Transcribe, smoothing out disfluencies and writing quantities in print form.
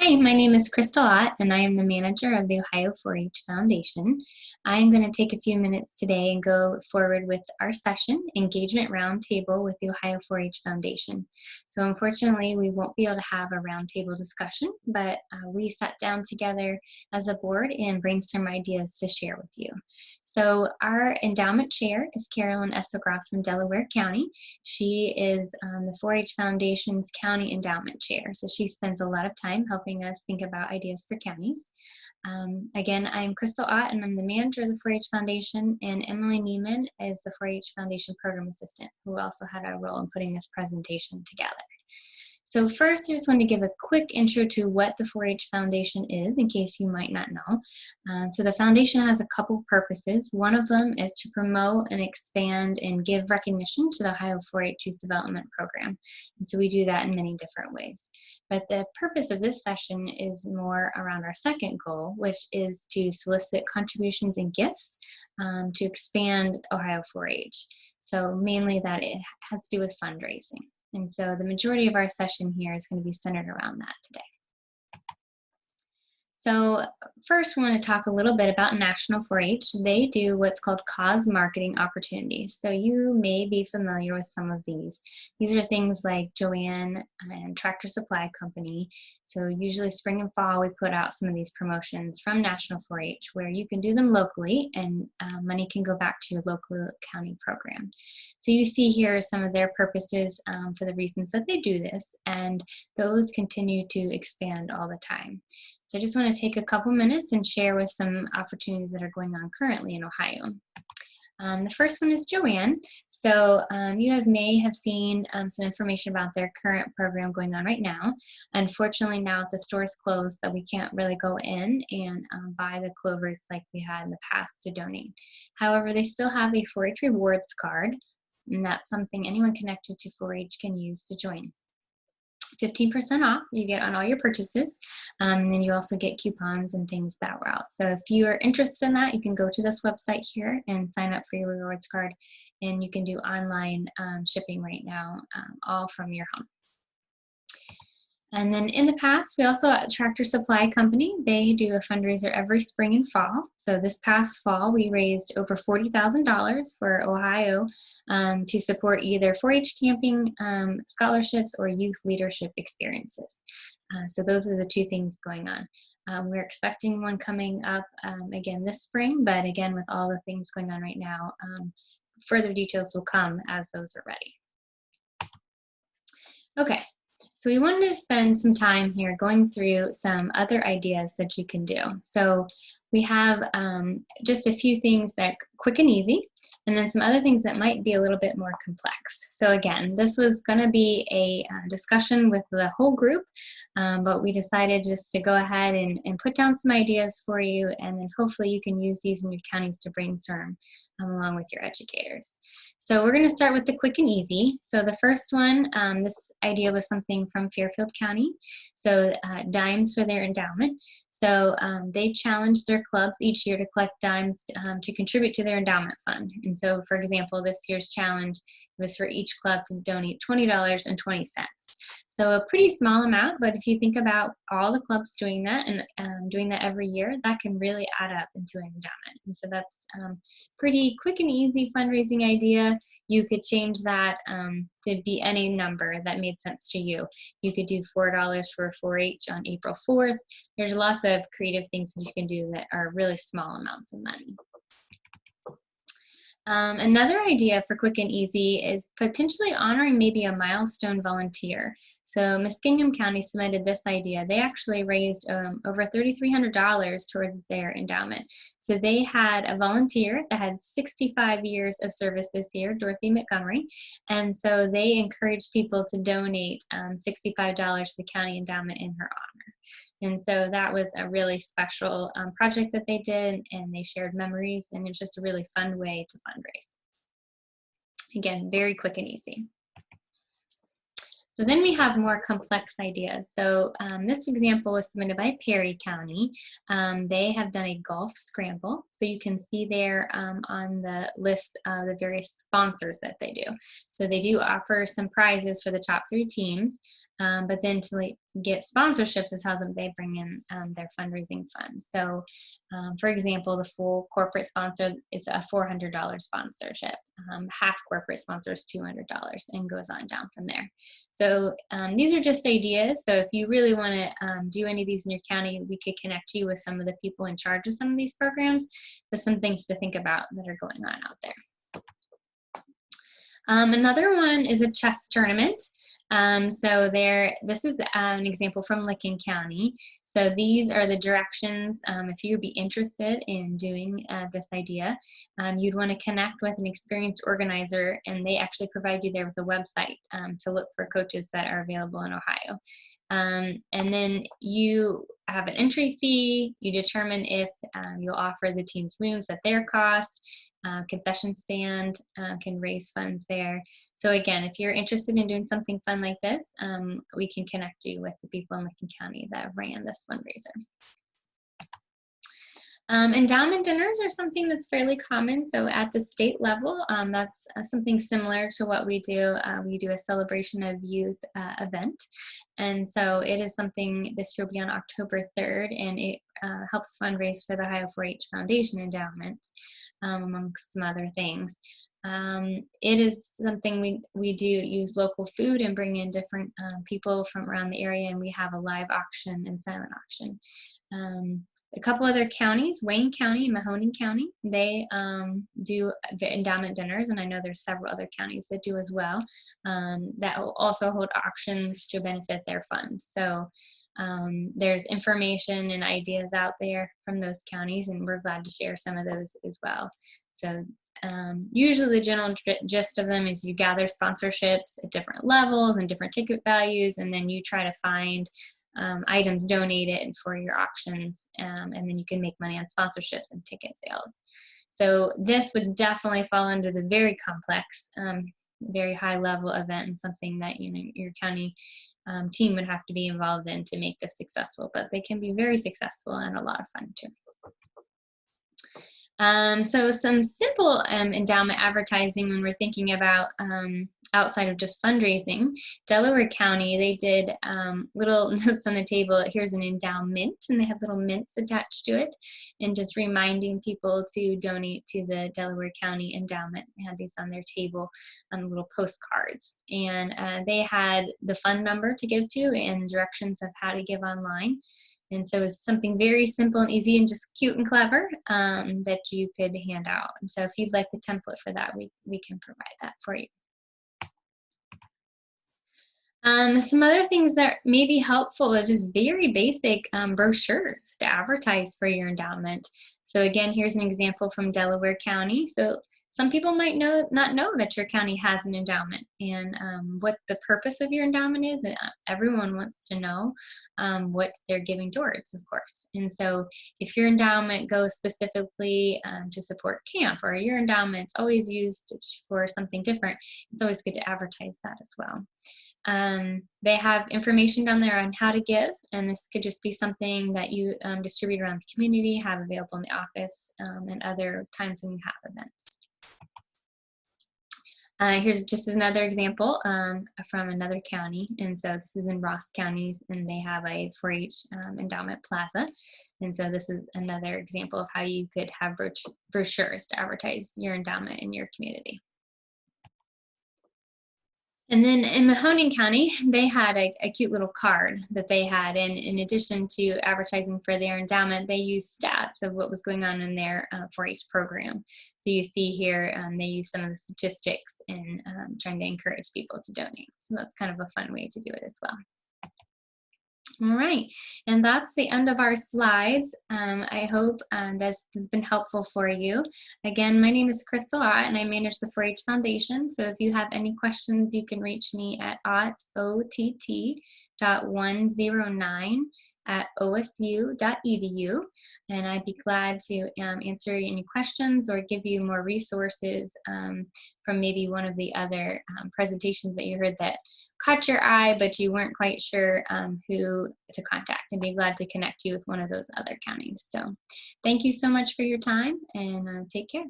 Hi, my name is Crystal Ott, and I am the manager of the Ohio 4-H Foundation. I'm going to take a few minutes today and go forward with our session, Engagement Roundtable with the Ohio 4-H Foundation. So unfortunately, we won't be able to have a roundtable discussion, but we sat down together as a board and brainstormed ideas to share with you. So our endowment chair is Carolyn Esselgroth from Delaware County. She is the 4-H Foundation's County Endowment Chair, so she spends a lot of time helping us think about ideas for counties. Again, I'm Crystal Ott, and I'm the manager of the 4-H Foundation, and Emily Neiman is the 4-H Foundation Program Assistant, who also had a role in putting this presentation together. So first, I just want to give a quick intro to what the 4-H Foundation is, in case you might not know. So the foundation has a couple purposes. One of them is to promote and expand and give recognition to the Ohio 4-H Youth Development Program. And so we do that in many different ways. But the purpose of this session is more around our second goal, which is to solicit contributions and gifts to expand Ohio 4-H. So mainly that it has to do with fundraising. And so the majority of our session here is going to be centered around that today. So first, we want to talk a little bit about National 4-H. They do what's called cause marketing opportunities. So you may be familiar with some of these. These are things like Joanne and Tractor Supply Company. So usually spring and fall, we put out some of these promotions from National 4-H where you can do them locally and money can go back to your local county program. So you see here some of their purposes for the reasons that they do this, and those continue to expand all the time. So I just want to take a couple minutes and share with some opportunities that are going on currently in Ohio. The first one is Joanne. So you may have seen some information about their current program going on right now. Unfortunately, now the store's closed, that we can't really go in and buy the clovers like we had in the past to donate. However, they still have a 4-H rewards card, and that's something anyone connected to 4-H can use to join. 15% off you get on all your purchases, and then you also get coupons and things that route. So if you are interested in that, you can go to this website here and sign up for your rewards card, and you can do online shipping right now, all from your home. And then in the past, we also at Tractor Supply Company, they do a fundraiser every spring and fall. So this past fall, we raised over $40,000 for Ohio to support either 4-H camping scholarships or youth leadership experiences. So those are the two things going on. We're expecting one coming up again this spring, but again, with all the things going on right now, further details will come as those are ready. Okay. So we wanted to spend some time here going through some other ideas that you can do. So we have just a few things that are quick and easy, and then some other things that might be a little bit more complex. So again, this was going to be a discussion with the whole group, but we decided just to go ahead and put down some ideas for you, and then hopefully you can use these in your counties to brainstorm along with your educators. So we're going to start with the quick and easy. So the first one, this idea was something from Fairfield County. So dimes for their endowment. So they challenge their clubs each year to collect dimes to contribute to their endowment fund. And so, for example, this year's challenge was for each club to donate $20.20. So a pretty small amount, but if you think about all the clubs doing that and doing that every year, that can really add up into an endowment. And so that's pretty quick and easy fundraising idea. You could change that to be any number that made sense to you. You could do $4 for 4-H on April 4th. There's lots of creative things that you can do that are really small amounts of money. Another idea for quick and easy is potentially honoring maybe a milestone volunteer. So Muskingum County submitted this idea. They actually raised over $3,300 towards their endowment. So they had a volunteer that had 65 years of service this year, Dorothy Montgomery, and so they encouraged people to donate $65 to the county endowment in her honor. And so that was a really special project that they did, and they shared memories, and it's just a really fun way to fundraise. Again, very quick and easy. So then we have more complex ideas. So this example was submitted by Perry County. They have done a golf scramble. So you can see there on the list of the various sponsors that they do. So they do offer some prizes for the top 3 teams. but then to get sponsorships is how they bring in their fundraising funds. So, for example, the full corporate sponsor is a $400 sponsorship. Half corporate sponsor is $200, and goes on down from there. So these are just ideas. So if you really want to do any of these in your county, we could connect you with some of the people in charge of some of these programs, with some things to think about that are going on out there. Another one is a chess tournament. This is an example from Licking County. So these are the directions. If you would be interested in doing this idea, you'd want to connect with an experienced organizer, and they actually provide you there with a website to look for coaches that are available in Ohio. And then you have an entry fee. You determine if you'll offer the teams rooms at their cost. Concession stand can raise funds there. So again, if you're interested in doing something fun like this, we can connect you with the people in Licking County that ran this fundraiser. Endowment dinners are something that's fairly common. So at the state level, that's something similar to what we do. We do a celebration of youth event. And so it is something, this will be on October 3rd, and it helps fundraise for the Ohio 4-H Foundation Endowment, amongst some other things. It is something we do use local food and bring in different people from around the area, and we have a live auction and silent auction. A couple other counties, Wayne County and Mahoning County, they do endowment dinners, and I know there's several other counties that do as well, that will also hold auctions to benefit their funds. So there's information and ideas out there from those counties, and we're glad to share some of those as well. So usually the general gist of them is you gather sponsorships at different levels and different ticket values, and then you try to find items donated for your auctions, and then you can make money on sponsorships and ticket sales. So this would definitely fall under the very complex, very high level event, and something that your county team would have to be involved in to make this successful, but they can be very successful and a lot of fun too. So some simple endowment advertising when we're thinking about outside of just fundraising. Delaware County, they did little notes on the table. Here's an endowment, and they had little mints attached to it, and just reminding people to donate to the Delaware County Endowment. They had these on their table on little postcards, and they had the fund number to give to and directions of how to give online. And so it's something very simple and easy and just cute and clever that you could hand out. And so if you'd like the template for that, we can provide that for you. Some other things that may be helpful is just very basic brochures to advertise for your endowment. So again, here's an example from Delaware County. So some people might not know that your county has an endowment, and what the purpose of your endowment is. Everyone wants to know what they're giving towards, of course. And so if your endowment goes specifically to support camp, or your endowment's always used for something different, it's always good to advertise that as well. They have information down there on how to give, and this could just be something that you distribute around the community, have available in the office, and other times when you have events. Here's just another example from another county, and so this is in Ross County, and they have a 4-H endowment plaza, and so this is another example of how you could have brochures to advertise your endowment in your community. And then in Mahoning County, they had a cute little card that they had, and in addition to advertising for their endowment, they used stats of what was going on in their 4-H program. So you see here, they use some of the statistics in trying to encourage people to donate. So that's kind of a fun way to do it as well. All right, and that's the end of our slides. I hope this has been helpful for you. Again, my name is Crystal Ott, and I manage the 4-H Foundation. So if you have any questions, you can reach me at ott.109@osu.edu, and I'd be glad to answer any questions or give you more resources from maybe one of the other presentations that you heard that caught your eye, but you weren't quite sure who to contact, and be glad to connect you with one of those other counties. So thank you so much for your time, and take care.